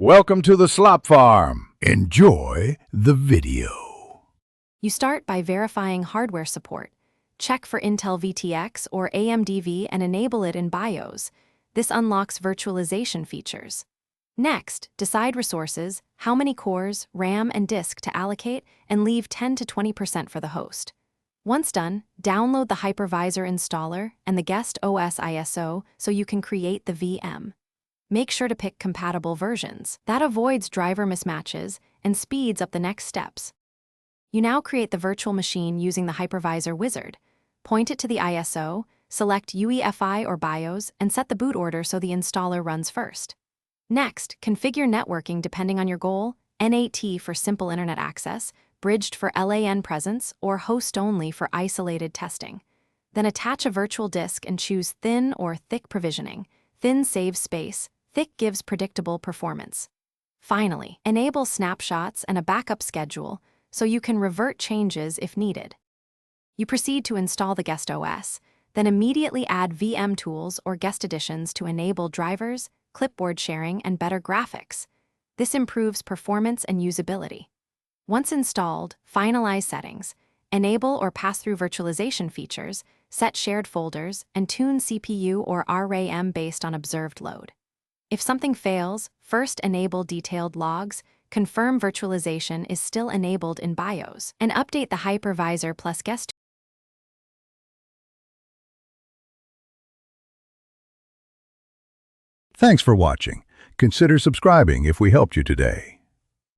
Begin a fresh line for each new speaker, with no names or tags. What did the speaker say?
Welcome to the Slop Farm. Enjoy the video.
You start by verifying hardware support. Check for Intel VTX or AMD and enable it in BIOS. This unlocks virtualization features. Next, decide resources, how many cores, RAM, and disk to allocate, and leave 10 to 20% for the host. Once done, download the hypervisor installer and the guest OS ISO so you can create the VM. Make sure to pick compatible versions. That avoids driver mismatches and speeds up the next steps. You now create the virtual machine using the hypervisor wizard. Point it to the ISO, select UEFI or BIOS, and set the boot order so the installer runs first. Next, configure networking depending on your goal, NAT for simple internet access, bridged for LAN presence, or host-only for isolated testing. Then attach a virtual disk and choose thin or thick provisioning. Thin saves space, thick gives predictable performance. Finally, enable snapshots and a backup schedule so you can revert changes if needed. You proceed to install the guest OS, then immediately add VM tools or guest additions to enable drivers, clipboard sharing, and better graphics. This improves performance and usability. Once installed, finalize settings, enable or pass-through virtualization features, set shared folders, and tune CPU or RAM based on observed load. If something fails, first enable detailed logs, confirm virtualization is still enabled in BIOS, and update the hypervisor plus guest.
Thanks for watching. Consider subscribing if we helped you today.